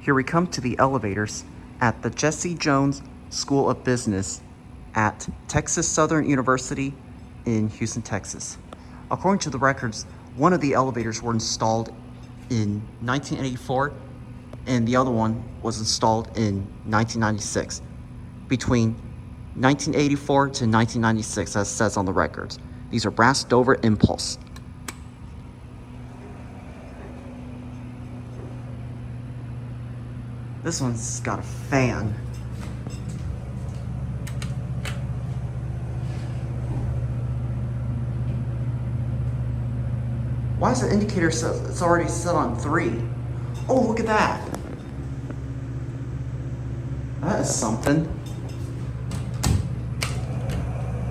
Here we come to the elevators at the Jesse Jones School of Business at Texas Southern University in Houston, Texas. According to the records, one of the elevators were installed in 1984 and the other one was installed in 1996. Between 1984 to 1996, as it says on the records. These are brass Dover Impulse. This one's got a fan. Why does the indicator say it's already set on 3? Oh, look at that. That is something.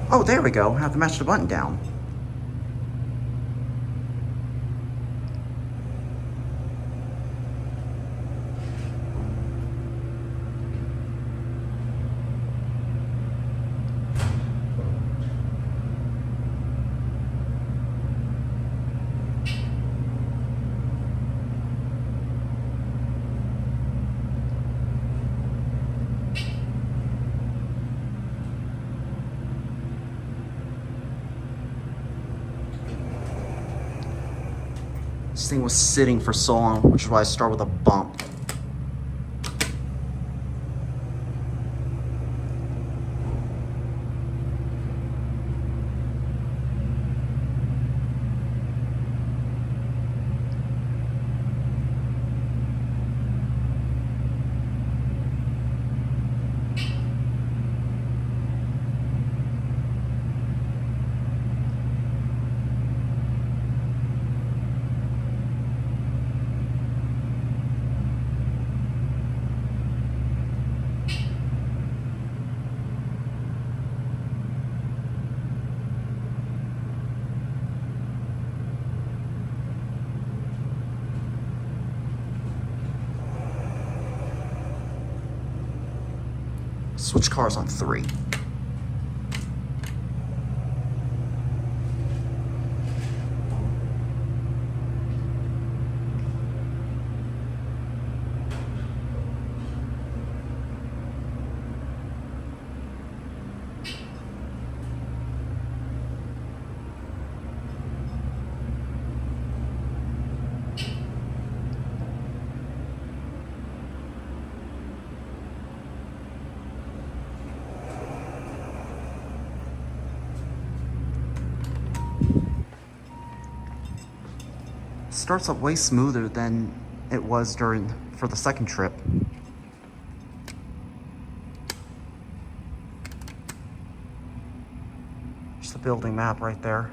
Oh, there we go. I have to match the button down. This thing was sitting for so long, which is why I start with a bump. Switch cars on 3. Starts up way smoother than it was for the second trip. Just the building map right there.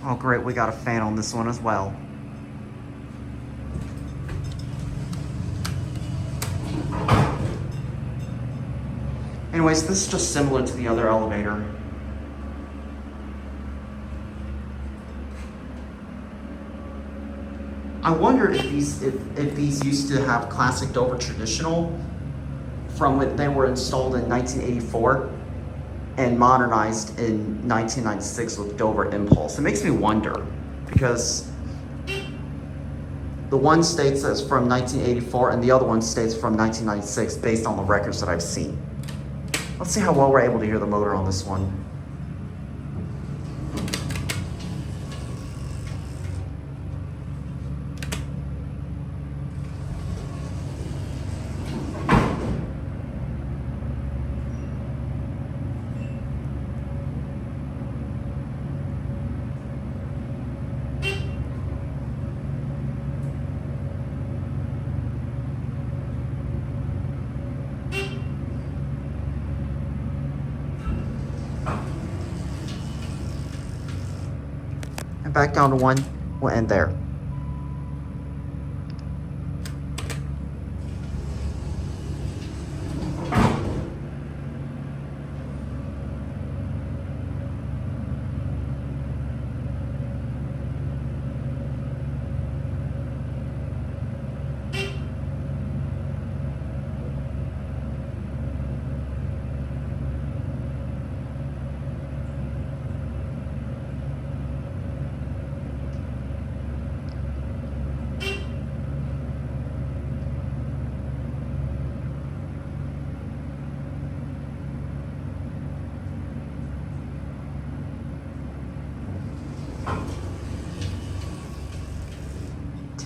Oh great, we got a fan on this one as well. Anyways, this is just similar to the other elevator. I wondered if these used to have classic Dover traditional from when they were installed in 1984 and modernized in 1996 with Dover Impulse. It makes me wonder because the one states that it's from 1984 and the other one states from 1996 based on the records that I've seen. Let's see how well we're able to hear the motor on this one. Back down to 1, we'll end there.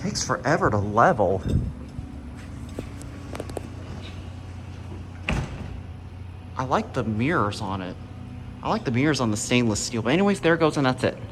Takes forever to level. I like the mirrors on it. I like the mirrors on the stainless steel. But anyways, there it goes, and that's it.